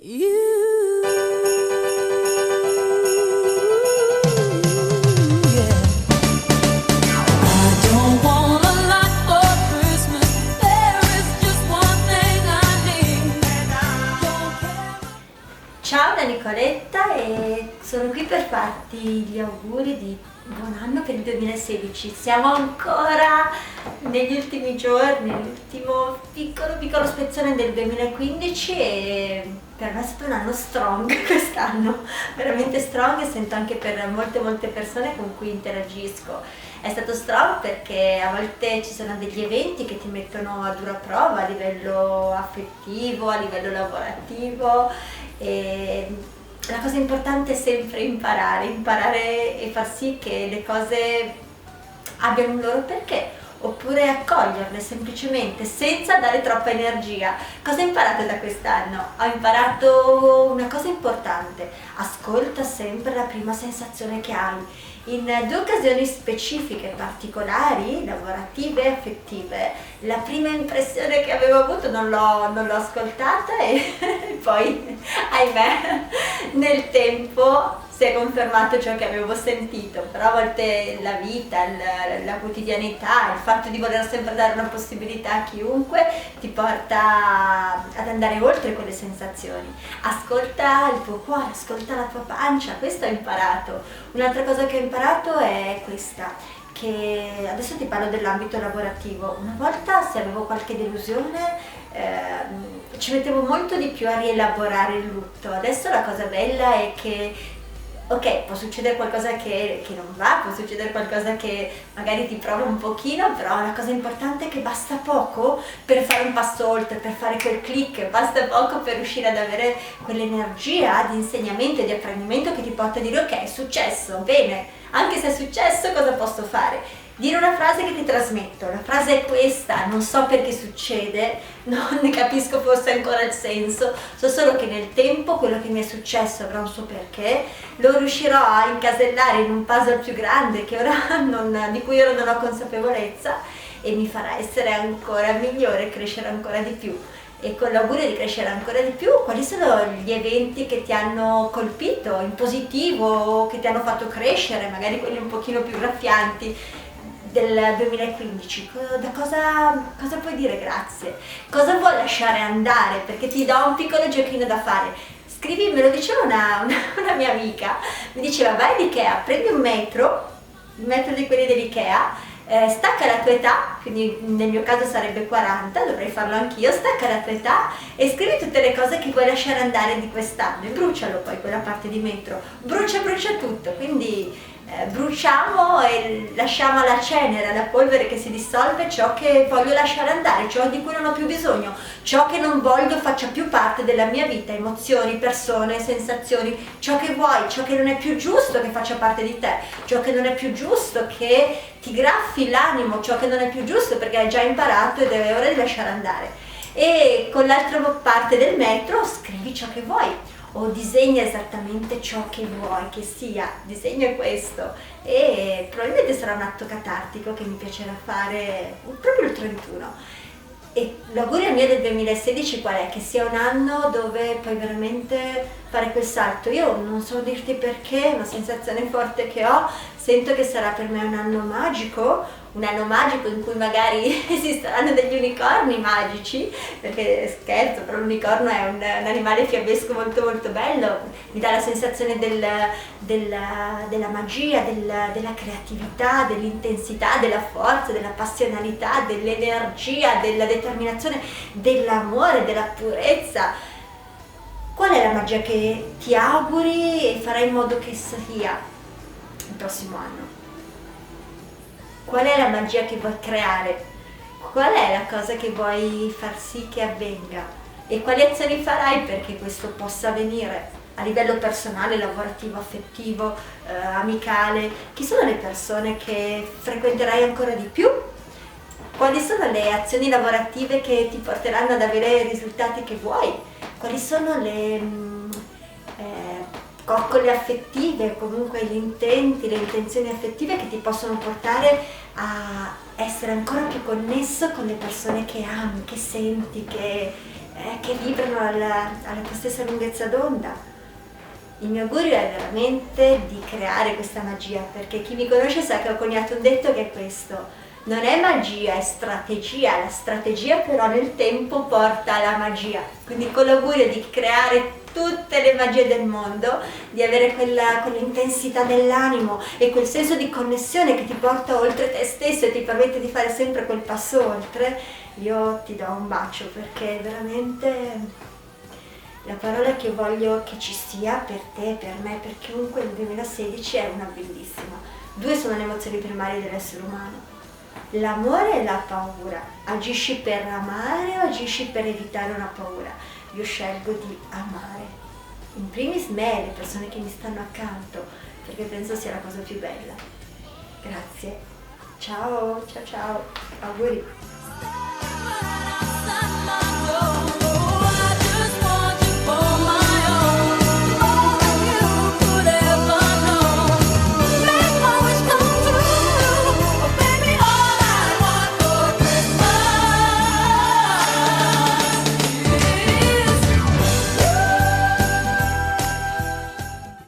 Ciao da Nicoletta e sono qui per farti gli auguri di buon anno per il 2016. Siamo ancora negli ultimi giorni, nell'ultimo piccolo spezzone del 2015 e per me è stato un anno strong quest'anno, veramente strong, e sento anche per molte persone con cui interagisco. È stato strong perché a volte ci sono degli eventi che ti mettono a dura prova a livello affettivo, a livello lavorativo, e la cosa importante è sempre imparare e far sì che le cose abbiano un loro perché, oppure accoglierle semplicemente senza dare troppa energia. Cosa ho imparato da quest'anno? Ho imparato una cosa importante: ascolta sempre la prima sensazione che hai. In due occasioni specifiche, particolari, lavorative e affettive, la prima impressione che avevo avuto non l'ho ascoltata e poi, ahimè, nel tempo si è confermato ciò che avevo sentito. Però a volte la vita, la quotidianità, il fatto di voler sempre dare una possibilità a chiunque ti porta ad andare oltre quelle sensazioni. Ascolta il tuo cuore, ascolta la tua pancia, questo ho imparato. Un'altra cosa che ho imparato è questa, che adesso ti parlo dell'ambito lavorativo. Una volta, se avevo qualche delusione, ci mettevo molto di più a rielaborare il lutto. Adesso la cosa bella è che ok, può succedere qualcosa che non va, può succedere qualcosa che magari ti prova un pochino, però la cosa importante è che basta poco per fare un passo oltre, per fare quel click, basta poco per riuscire ad avere quell'energia di insegnamento e di apprendimento che ti porta a dire ok, è successo, bene, anche se è successo cosa posso fare? Dire una frase che ti trasmetto, la frase è questa: non so perché succede, non ne capisco forse ancora il senso, so solo che nel tempo quello che mi è successo avrà un suo perché, lo riuscirò a incasellare in un puzzle più grande che ora di cui ora non ho consapevolezza, e mi farà essere ancora migliore, crescere ancora di più. E con l'augurio di crescere ancora di più, quali sono gli eventi che ti hanno colpito in positivo, che ti hanno fatto crescere, magari quelli un pochino più graffianti del 2015? Da cosa puoi dire grazie? Cosa vuoi lasciare andare? Perché ti do un piccolo giochino da fare. Scrivi, me lo diceva una mia amica, mi diceva: vai all'Ikea, prendi un metro di quelli dell'Ikea, stacca la tua età, quindi nel mio caso sarebbe 40, dovrei farlo anch'io, stacca la tua età e scrivi tutte le cose che vuoi lasciare andare di quest'anno e brucialo poi quella parte di metro, brucia tutto, quindi bruciamo e lasciamo alla cenere, alla polvere che si dissolve ciò che voglio lasciare andare, ciò di cui non ho più bisogno, ciò che non voglio faccia più parte della mia vita, emozioni, persone, sensazioni, ciò che vuoi, ciò che non è più giusto che faccia parte di te, ciò che non è più giusto che ti graffi l'animo, ciò che non è più giusto perché hai già imparato ed è ora di lasciare andare. E con l'altra parte del metro scrivi ciò che vuoi, o disegna esattamente ciò che vuoi che sia, disegna questo, e probabilmente sarà un atto catartico che mi piacerà fare proprio il 31. E l'augurio mio del 2016 qual è? Che sia un anno dove puoi veramente fare quel salto. Io non so dirti perché, è una sensazione forte che ho, sento che sarà per me un anno magico in cui magari esisteranno degli unicorni magici, perché scherzo, però l'unicorno è un animale fiabesco molto bello, mi dà la sensazione della magia, della creatività, dell'intensità, della forza, della passionalità, dell'energia, della determinazione, dell'amore, della purezza. Qual è la magia che ti auguri e farai in modo che sia il prossimo anno? Qual è la magia che vuoi creare? Qual è la cosa che vuoi far sì che avvenga? E quali azioni farai perché questo possa avvenire a livello personale, lavorativo, affettivo, amicale? Chi sono le persone che frequenterai ancora di più? Quali sono le azioni lavorative che ti porteranno ad avere i risultati che vuoi? Quali sono le coccole affettive, comunque gli intenti, le intenzioni affettive che ti possono portare a essere ancora più connesso con le persone che ami, che senti, che che vibrano alla tua stessa lunghezza d'onda. Il mio augurio è veramente di creare questa magia, perché chi mi conosce sa che ho coniato un detto che è questo: non è magia, è strategia, la strategia però nel tempo porta alla magia. Quindi con l'augurio di creare tutte le magie del mondo, di avere quell'intensità dell'animo e quel senso di connessione che ti porta oltre te stesso e ti permette di fare sempre quel passo oltre, io ti do un bacio, perché veramente la parola che voglio che ci sia per te, per me, per chiunque nel 2016 è una bellissima. Due sono le emozioni primarie dell'essere umano: l'amore e la paura. Agisci per amare o agisci per evitare una paura? Io scelgo di amare. In primis me e le persone che mi stanno accanto, perché penso sia la cosa più bella. Grazie. Ciao, ciao, ciao. Auguri.